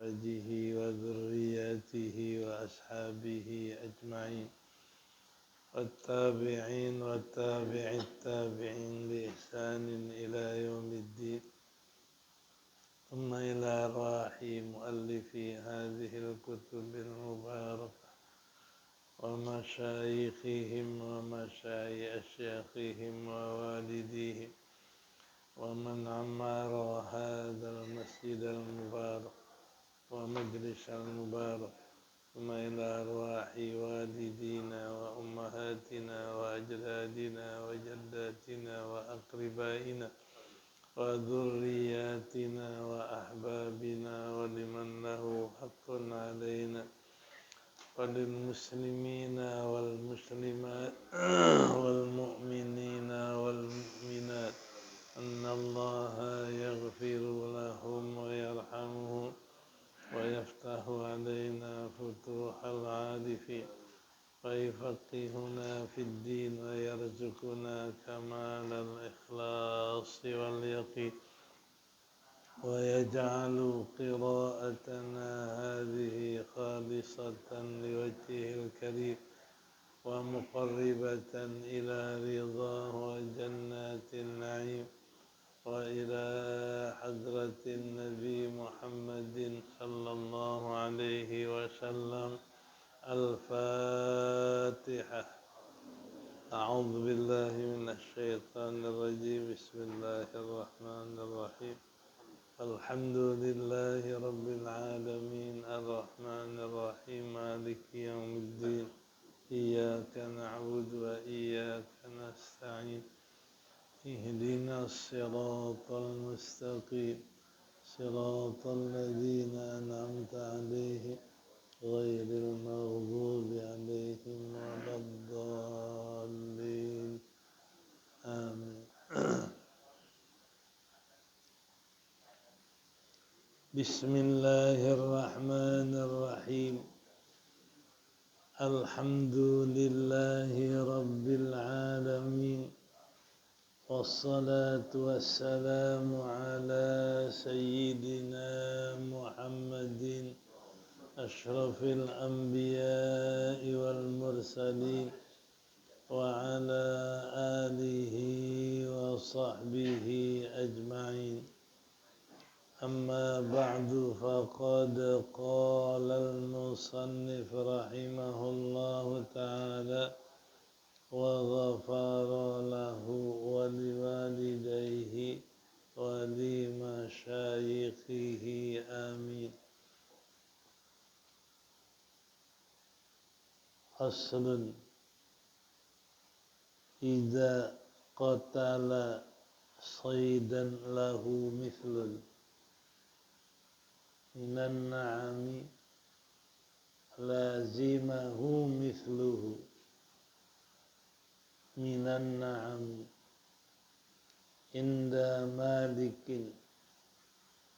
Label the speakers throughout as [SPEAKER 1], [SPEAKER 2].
[SPEAKER 1] وأزواجه وذرياته وأصحابه أجمعين والتابعين وتابع التابعين بإحسان إلى يوم الدين ثم إلى أرواح مؤلفي هذه الكتب المباركة ومشايخهم أشياخهم ووالديهم ومن عمر هذا المسجد المبارك ومجلس المبارك ثم إلى أرواح والدينا وأمهاتنا وأجدادنا وجداتنا وأقربائنا وذرياتنا وأحبابنا ولمن له حق علينا وللمسلمين والمسلمات والمؤمنين والمؤمنات أن الله يغفر لهم ويرحمهم ويفتح علينا فتوح العارفين ويفقهنا في الدين ويرزقنا كمال الإخلاص واليقين ويجعل قراءتنا هذه خالصة لوجهه الكريم ومقربة إلى رضاه وجنات النعيم وإلى حضرة النبي محمد صلى الله عليه وسلم. الفاتحة. أعوذ بالله من الشيطان الرجيم. بسم الله الرحمن الرحيم. الحمد لله رب العالمين الرحمن الرحيم مالك يوم الدين إياك نعبد وإياك نستعين اهدنا الصراط المستقيم صراط الذين أنعمت عليهم غير المغضوب عليهم ولا الضالين آمين. بسم الله الرحمن الرحيم. الحمد لله رب العالمين والصلاة والسلام على سيدنا محمد أشرف الأنبياء والمرسلين وعلى آله وصحبه أجمعين. أما بعد فقد قال المصنف رحمه الله تعالى وغفر له ولوالديه ولمشايخه آمين. فصل. إذا قتل صيدا له مثل من النعم لازمه مثله من النعم عند مالك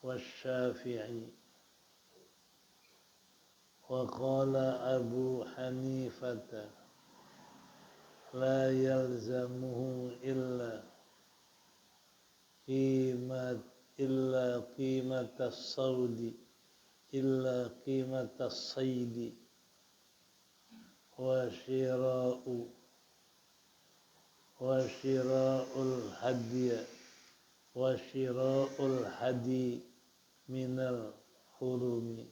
[SPEAKER 1] والشافعي وقال أبو حنيفة لا يلزمه إلا قيمة الصيد وشراء الهدي من الحرم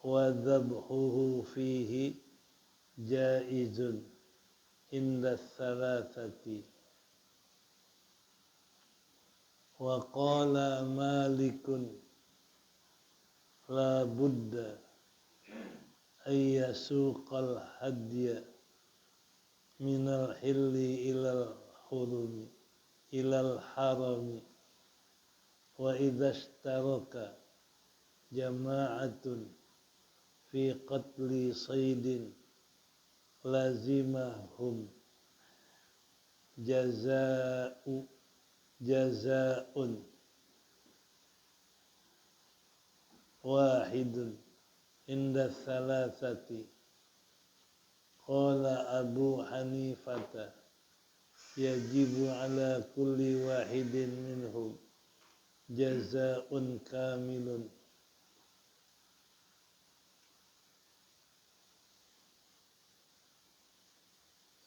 [SPEAKER 1] وذبحه فيه جائز عند الثلاثة. وقال مالك لا بد أن يسوق الهدي من الحل إلى الحرم وإذا اشترك جماعة في قتل صيد لازمهم جزاء واحد عند الثلاثة. قال أبو حنيفة yajibu ala kulli wahidin minhum jazaa'un kamilun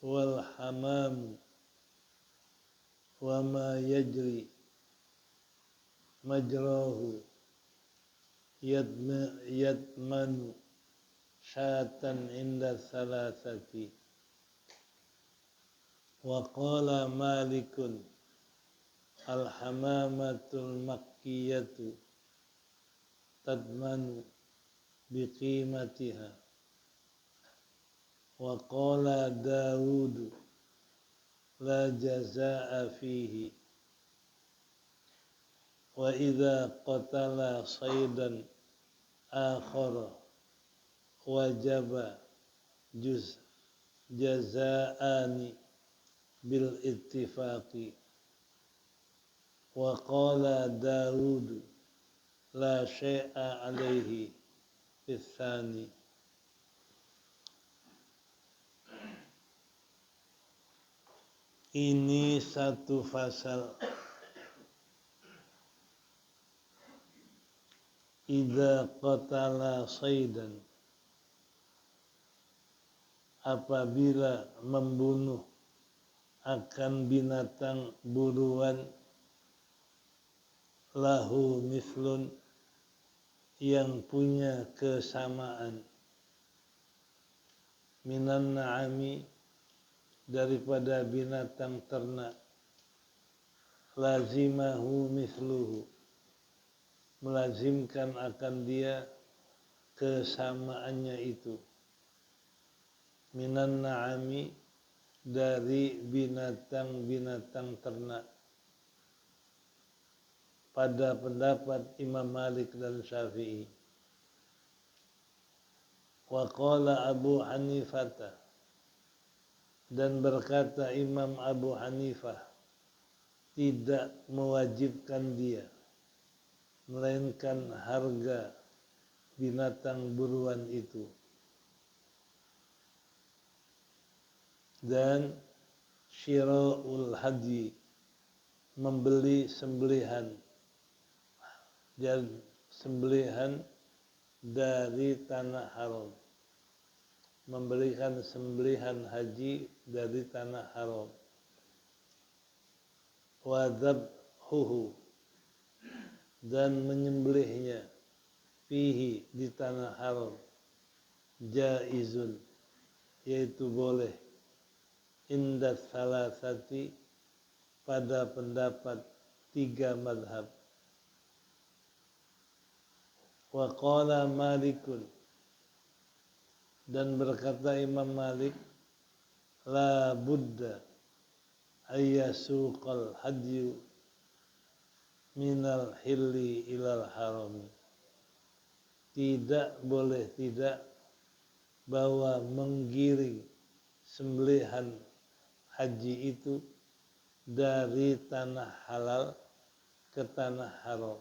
[SPEAKER 1] wal hamam wa ma yajri majrahu yadmanu syatan inda salasati. Wa qala Malikun al-hamamatul makkiyatu tadmanu biqimatiha. Wa qala Dawud la jazaa'a fihi. Wa idza qatala saydan akhara wajaba jazaa'ani bil ittifaqi. Wa qala Dawud la syai'a alaihi fitsani. Ini satu fasal. Idza qatala saydan, apabila membunuh akan binatang buruan, lahu mithlun, yang punya kesamaan, minan na'ami, daripada binatang ternak, lazimahu mithluhu, melazimkan akan dia kesamaannya itu, minan na'ami, dari binatang-binatang ternak, pada pendapat Imam Malik dan Syafi'i. Wa qala Abu Hanifah, dan berkata Imam Abu Hanifah, tidak mewajibkan dia, melainkan harga binatang buruan itu. Dan syira'ul haji, membeli sembelihan, dan sembelihan dari tanah haram, memberikan sembelihan haji dari tanah haram. Wa dzabhuhu, dan menyembelihnya, fihi, di tanah haram, jaizun, yaitu boleh, inda salasati, pada pendapat 3 madhab. Wa qala Malikun, dan berkata Imam Malik, la budda ayyasuqal hadyu minal hilli ilal harami. Tidak boleh tidak bahwa menggiring sembelihan haji itu dari tanah halal ke tanah haram.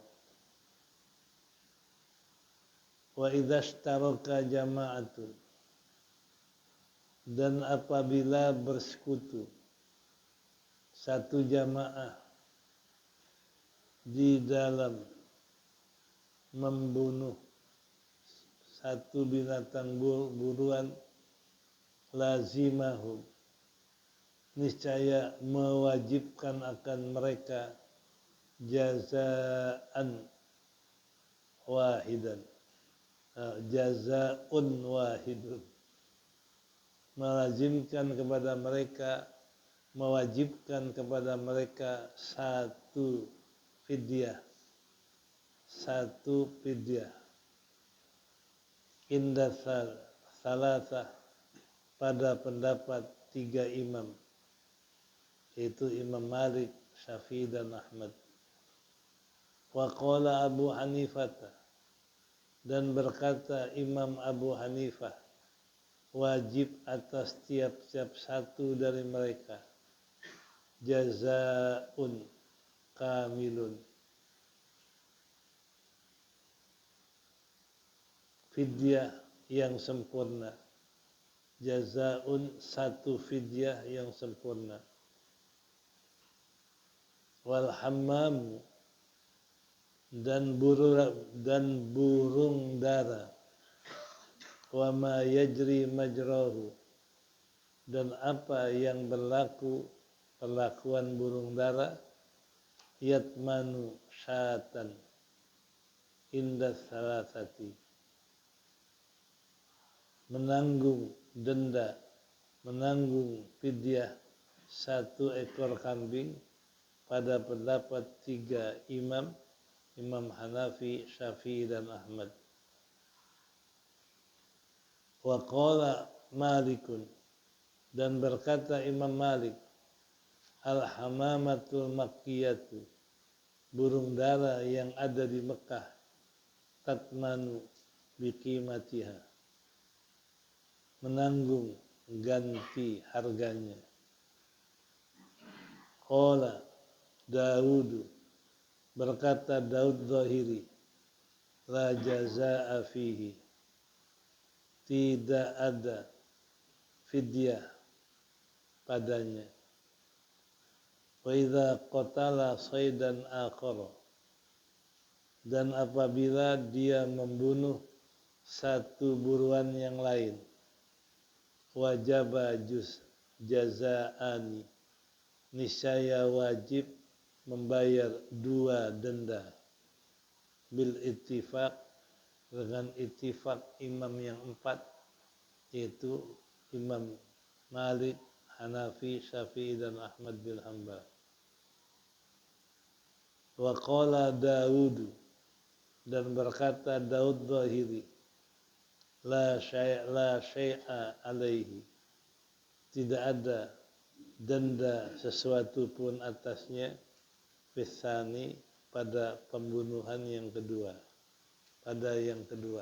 [SPEAKER 1] Wa idza ishtaraka jama'atun, dan apabila bersekutu satu jamaah di dalam membunuh satu binatang buruan, lazimahum, niscaya mewajibkan akan mereka jazaan wahidan, jazaun wahidun, melazimkan kepada mereka, mewajibkan kepada mereka satu fidyah, inda salasah, pada pendapat 3 imam, yaitu Imam Malik, Syafi'i dan Ahmad. Wa qala Abu Hanifah, dan berkata Imam Abu Hanifah, wajib atas tiap-tiap satu dari mereka jazaun kamilun, fidyah yang sempurna, jazaun, satu fidyah yang sempurna, wal hammam dan burung dara, wa ma yajri majrahu dan apa yang berlaku perlakuan burung dara, yatmanu syatan inda salasati, menanggung denda, menanggung fidyah 1 ekor kambing pada pendapat 3 imam Hanafi, Syafi'i dan Ahmad. Wa qala Malikun dan berkata Imam Malik, al-hamamatul makkiyatu, burung dara yang ada di Mekah, tatmanu biqimatiha, menanggung ganti harganya. Qala Daud, berkata Daud Zahiri, la jazaa'a fihi, tidak ada fidyah padanya. Wa idza qatala saydan akhara, dan apabila dia membunuh satu buruan yang lain, wajaba jazaani, niscaya wajib membayar 2 denda, bil ittifaq, dengan ittifaq imam yang 4, yaitu Imam Malik, Hanafi, Syafi'i dan Ahmad bin Hanbal. Wa qala Daud, dan berkata Daud Zahiri, la syai'a alaihi, tidak ada denda sesuatu pun atasnya, fisani, pada pembunuhan yang kedua, pada yang kedua.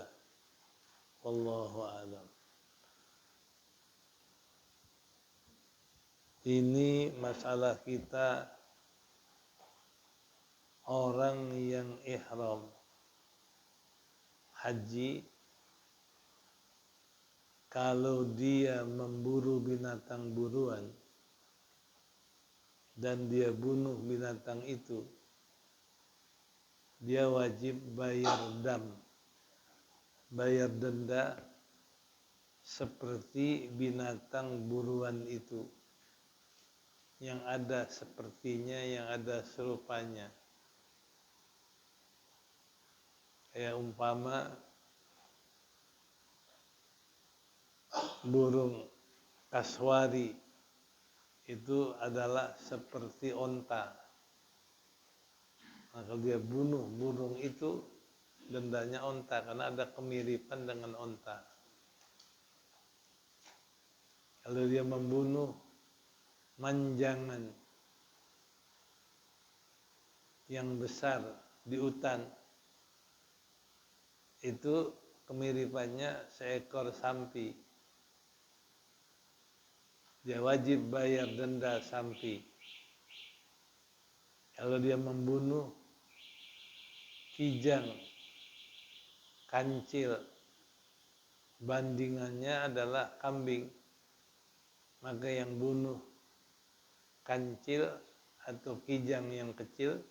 [SPEAKER 1] Wallahu a'lam. Ini masalah kita orang yang ihram haji, kalau dia memburu binatang buruan dan dia bunuh binatang itu, dia wajib bayar denda seperti binatang buruan itu, yang ada sepertinya, yang ada serupanya. Kayak umpama burung kaswari itu adalah seperti onta. Nah, kalau dia bunuh burung itu, dendanya onta, karena ada kemiripan dengan onta. Kalau dia membunuh manjangan yang besar di hutan, itu kemiripannya seekor sapi, dia wajib bayar denda sapi. Kalau dia membunuh kijang kancil, bandingannya adalah kambing, maka yang bunuh kancil atau kijang yang kecil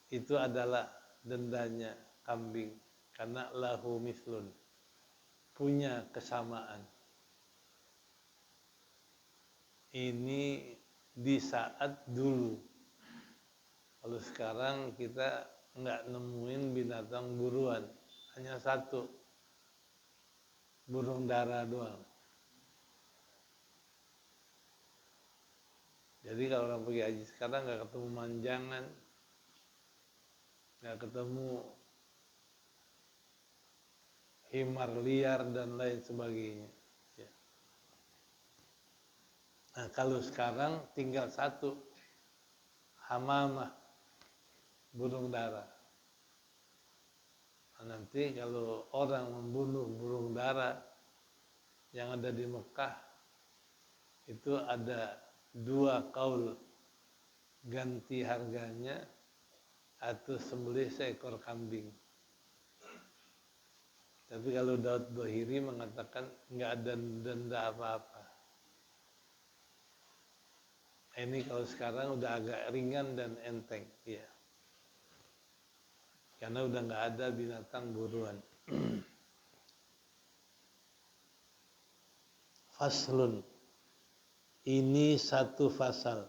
[SPEAKER 1] itu adalah dendanya kambing, karena lahu mislun, punya kesamaan. Ini di saat dulu. Kalau sekarang kita nggak nemuin binatang buruan, hanya 1, burung dara doang. Jadi kalau orang pergi haji sekarang nggak ketemu manjangan, nggak ketemu himar liar dan lain sebagainya. Ya. Nah, kalau sekarang tinggal 1, hamamah, burung dara. Nah, nanti kalau orang membunuh burung dara yang ada di Mekah, itu ada 2 kaul, ganti harganya atau sembelih seekor kambing. Tapi kalau Daud Zahiri mengatakan nggak ada denda apa-apa. Ini kalau sekarang udah agak ringan dan enteng, ya. Karena udah nggak ada binatang buruan. Faslun. Ini satu fasal.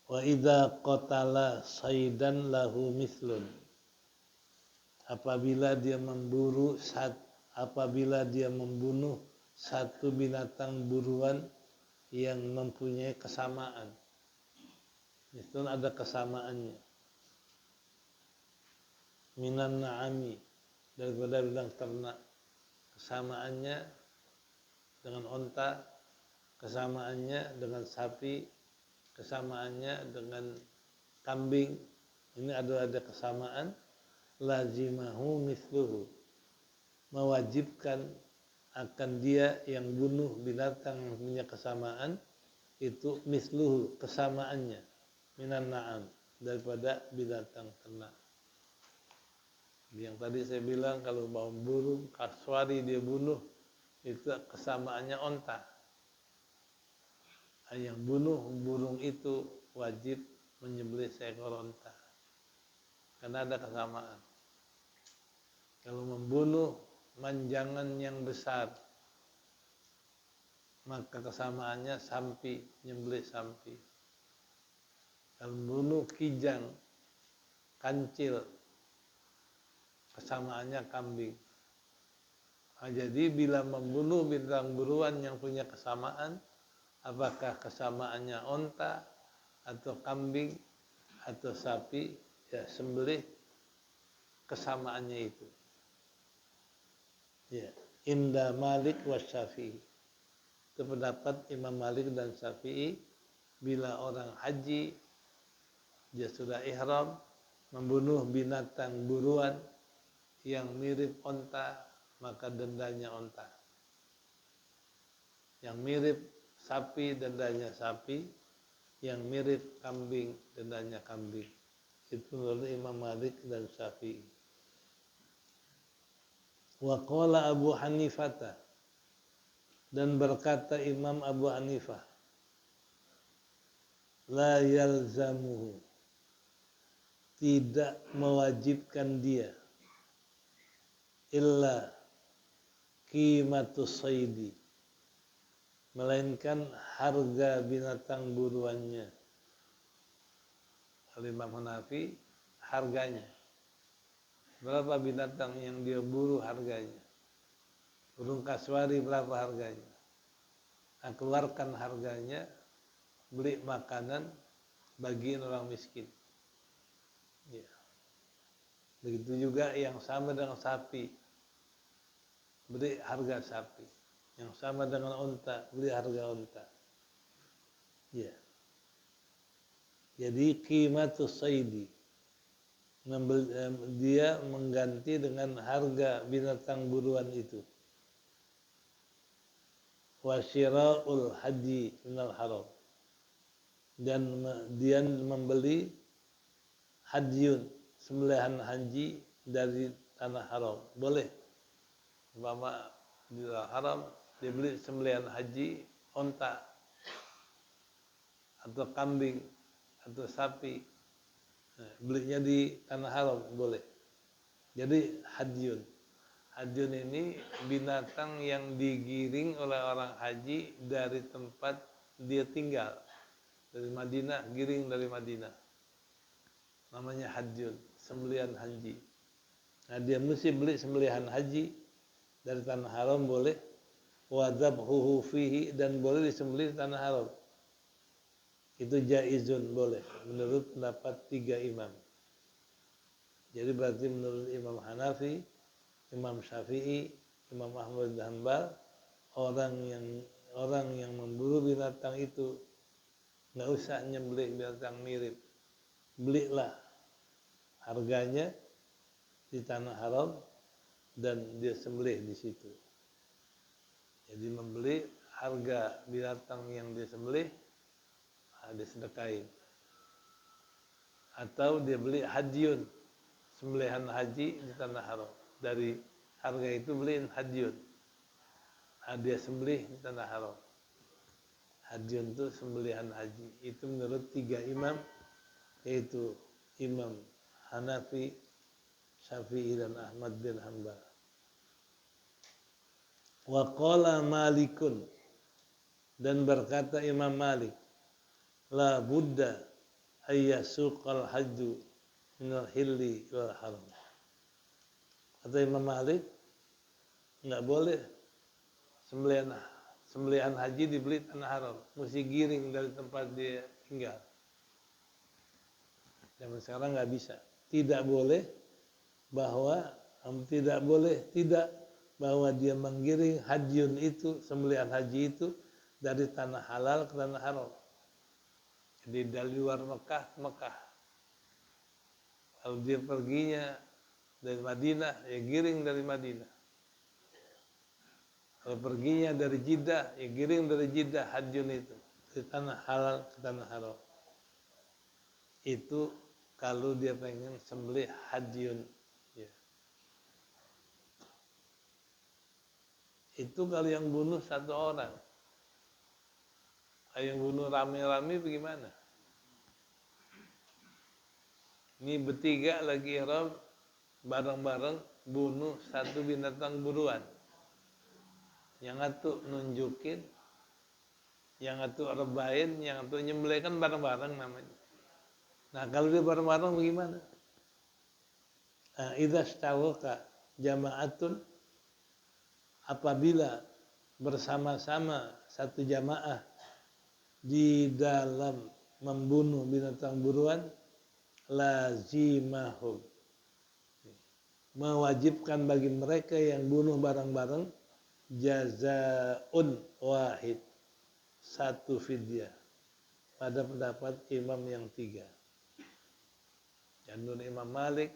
[SPEAKER 1] Wa idza qatala saidan lahu mithlun. Apabila dia membunuh satu binatang buruan yang mempunyai kesamaan. Itu ada kesamaannya. Minan na'ami, daripada binatang ternak. Kesamaannya dengan onta, kesamaannya dengan sapi, kesamaannya dengan kambing. Ini ada kesamaan. Lazimahu mithluhu, mewajibkan akan dia yang bunuh binatang yang punya kesamaan itu mithluhu, kesamaannya, minan na'am, daripada binatang ternak. Yang tadi saya bilang kalau mau burung kaswari dia bunuh, itu kesamaannya onta. Yang bunuh burung itu wajib menyembelih seekor onta, karena ada kesamaan. Kalau membunuh manjangan yang besar, maka kesamaannya sampi, nyembelih sampi. Kalau membunuh kijang, kancil, kesamaannya kambing. Nah, jadi bila membunuh binatang buruan yang punya kesamaan, apakah kesamaannya onta atau kambing atau sapi, ya sembelih kesamaannya itu. Ya, inda Malik wa Syafi'i. Itu pendapat Imam Malik dan Syafi'i. Bila orang haji, dia sudah ihram, membunuh binatang buruan yang mirip onta, maka dendanya onta. Yang mirip sapi, dendanya sapi. Yang mirip kambing, dendanya kambing. Itu menurut Imam Malik dan Syafi'i. Wa qala Abu Hanifah, dan berkata Imam Abu Hanifah, la yalzamuhu, tidak mewajibkan dia, illa qimatus saidi, melainkan harga binatang buruannya. Imam Hanafi, harganya. Berapa binatang yang dia buru harganya? Burung kaswari berapa harganya? Nah, keluarkan harganya, beli makanan bagiin orang miskin. Ya. Begitu juga yang sama dengan sapi, beli harga sapi. Yang sama dengan unta, beli harga unta. Ya. Jadi qimatus saidi, dia mengganti dengan harga binatang buruan itu. Wa syira'ul haji minal haram, dan dia membeli hadyun, sembelihan haji dari tanah haram. Boleh. Umpama di haram dia beli sembelihan haji onta atau kambing atau sapi, belinya di tanah haram boleh. Jadi hadyun. Hadyun ini binatang yang digiring oleh orang haji dari tempat dia tinggal. Dari Madinah, giring dari Madinah. Namanya hadyun, sembelihan haji. Nah, dia mesti beli sembelihan haji dari tanah haram boleh. Wa dzabhuhu fihi, dan boleh disembelih di tanah haram. Itu jaizun, boleh, menurut pendapat 3 imam. Jadi berarti menurut Imam Hanafi, Imam Syafi'i, Imam Ahmad bin Hanbal, orang yang memburu binatang itu nggak usah nyembelih binatang mirip, belilah harganya di tanah haram dan dia sembelih di situ. Jadi membeli harga binatang yang disembelih, disedekain. Atau dia beli hadyun, sembelihan haji di tanah haram. Dari harga itu beliin hadyun, dia sembelih di tanah haram. Hadyun itu sembelihan haji. Itu menurut 3 imam, yaitu Imam Hanafi, Syafi'i dan Ahmad bin Hanbal. Wa qala Malikun, dan berkata Imam Malik, la budda ayyasuqal hajju minal hilli wal haram. Kata Imam Malik, enggak boleh sembelihan haji dibeli tanah haram, mesti giring dari tempat dia tinggal. Zaman sekarang nggak bisa. Tidak boleh bahwa dia menggiring hadyun itu, sembelihan haji itu dari tanah halal ke tanah haram. Jadi dari luar Mekah ke Mekah. Kalau dia perginya dari Madinah, ya giring dari Madinah. Kalau perginya dari Jeddah, ya giring dari Jeddah hadyun itu, dari tanah halal ke tanah haram. Itu kalau dia pengen sembelih hadyun, ya. Itu kalau yang bunuh 1 orang. Kalau yang bunuh rame-rame bagaimana? Ini bertiga lagi ihram, bareng-bareng bunuh 1 binatang buruan. Yang satu nunjukin, yang satu rebahin, yang satu nyembelih, kan bareng-bareng namanya. Nah, kalau dia bareng-bareng bagaimana? Idza stawaka jama'atun, apabila bersama-sama satu jamaah di dalam membunuh binatang buruan, lazimahum, mewajibkan bagi mereka yang bunuh bareng-bareng jazaun wahid, 1 fidyah, pada pendapat imam yang 3. Menurut Imam Malik,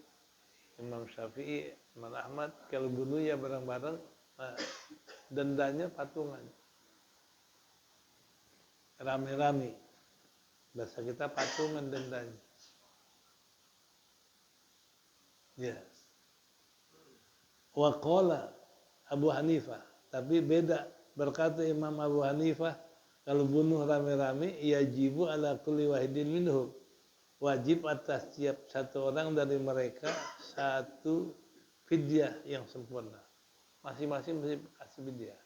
[SPEAKER 1] Imam Syafi'i, Imam Ahmad, kalau bunuh ya bareng-bareng, dendanya patungan, rame-rame. Bahasa kita patungan dendanya. Ya. Wa qala Abu Hanifah, tapi beda, berkata Imam Abu Hanifah, kalau bunuh rame-rame, yajibu ala kulli wahidin minhum, wajib atas setiap 1 orang dari mereka 1 fidyah yang sempurna. Masing-masing mesti kasih fidyah.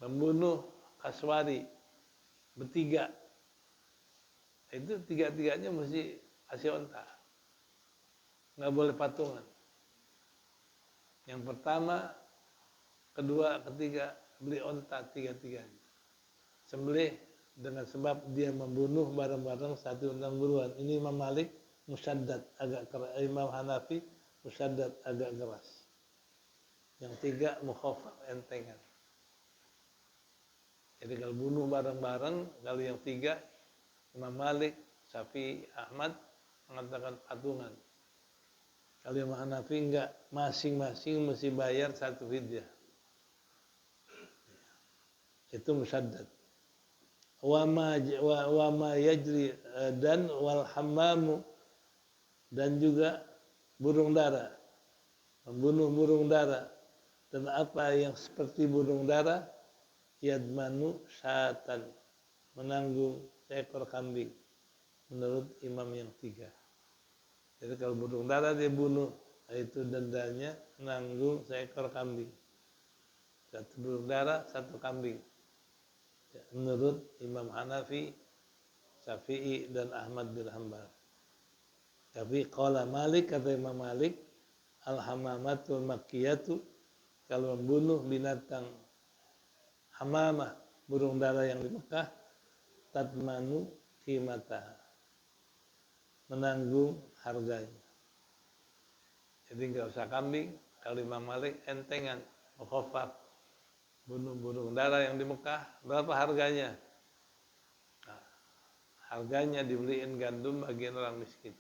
[SPEAKER 1] Membunuh Kaswari bertiga, itu 3-tiganya mesti kasih onta, nggak boleh patungan. Yang pertama, kedua, ketiga beli onta 3-tiganya. Sembelih dengan sebab dia membunuh bareng-bareng 1 binatang buruan. Ini Imam Malik musyaddad agak keras, Imam Hanafi musyaddad agak keras. Yang 3 mukhaffaf, entengan. Jadi kalau bunuh bareng-bareng, kalau yang 3 Imam Malik, Syafi'i, Ahmad mengatakan patungan. Kalau Imam Hanafi enggak, masing-masing mesti bayar 1 fidyah. Itu musyaddad. Wa ma yajri, dan wal hammamu, dan juga burung dara, membunuh burung dara, dan apa yang seperti burung dara, yadmanu syatan, menanggung seekor kambing, menurut imam yang 3. Jadi kalau burung dara dia bunuh, itu dendanya menanggung seekor kambing. 1 burung dara, 1 kambing, menurut Imam Hanafi, Syafi'i, dan Ahmad bin Hanbal. Tapi qala Malik, kata Imam Malik, al-hamamatul makkiyatu, kalau membunuh binatang hamamah, burung dara yang di Mekah, tatmanu qimataha, menanggung harganya. Jadi nggak usah kambing, kalau Imam Malik entengan, mukhaffaf. Bunuh burung dara yang di Mekah, berapa harganya? Nah, harganya dibeliin gandum bagian orang miskin.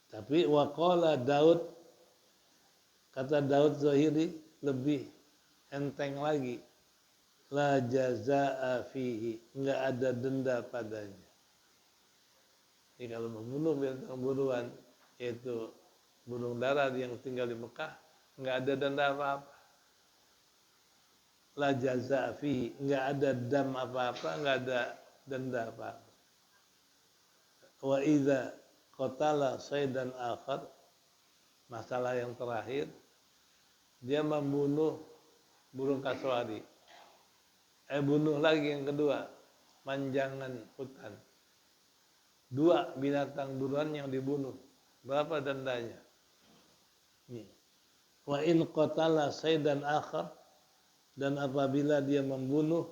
[SPEAKER 1] Tapi waqala Daud, kata Daud Zahiri, lebih enteng lagi, la jazaa fihi, enggak ada denda padanya. Jadi kalau membunuh binatang buruan, yaitu burung dara yang tinggal di Mekah, enggak ada denda apa-apa. la jaza fi, enggak ada dam apa-apa, enggak ada denda apa. Wa idza qatala saydan akhar, masalah yang terakhir, dia membunuh burung kasuari. Bunuh lagi yang kedua, manjangan hutan. 2 binatang buruan yang dibunuh. Berapa dendanya? Nih. Wa in qatala saydan akhar, dan apabila dia membunuh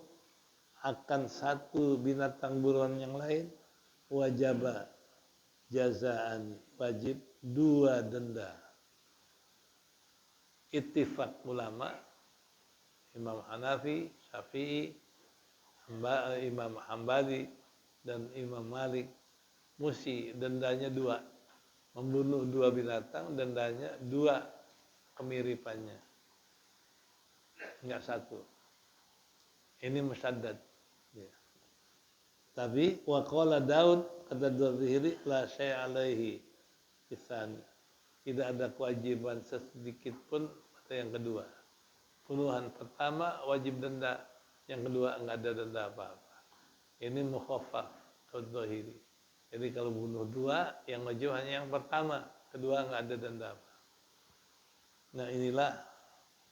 [SPEAKER 1] akan satu binatang buruan yang lain, wajaba jazaan, wajib 2 denda. Ittifaq ulama, Imam Hanafi, Syafi'i, Imam Hambali, dan Imam Malik, musi dendanya 2. Membunuh 2 binatang, dendanya 2 kemiripannya, enggak 1. Ini musaddad. Ya. Tapi wa qala Daud, kata Dzahiri, la syai' alaihi pisan. Tidak ada kewajiban sedikit pun pada yang kedua. Bunuhan pertama wajib denda, yang kedua enggak ada denda apa-apa. Ini mukhaffaf Dzahiri. Jadi kalau bunuh 2, yang wajib hanya yang pertama, kedua enggak ada denda apa. Nah, inilah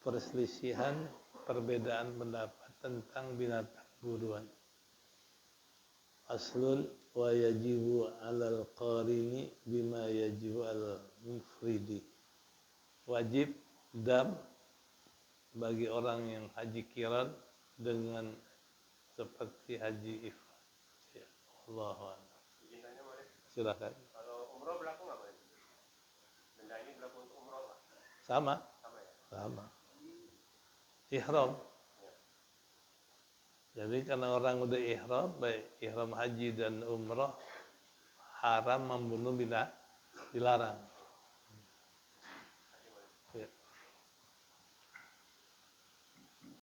[SPEAKER 1] perselisihan, perbedaan pendapat tentang binatang buruan. Aslun wa yajibu 'alal qarini bima yajibu 'alal mufridi. Wajib dam bagi orang yang haji qiran dengan seperti haji ifrad. Ya, Allahu a'lam. Silakan.
[SPEAKER 2] Kalau umroh berlaku nggak, Pak? Denda ini berlaku untuk umroh, Pak?
[SPEAKER 1] Sama.
[SPEAKER 2] Sama ya?
[SPEAKER 1] Sama. Ihram. Jadi karena orang udah ihram, baik ihram haji dan umroh, haram membunuh bila dilarang.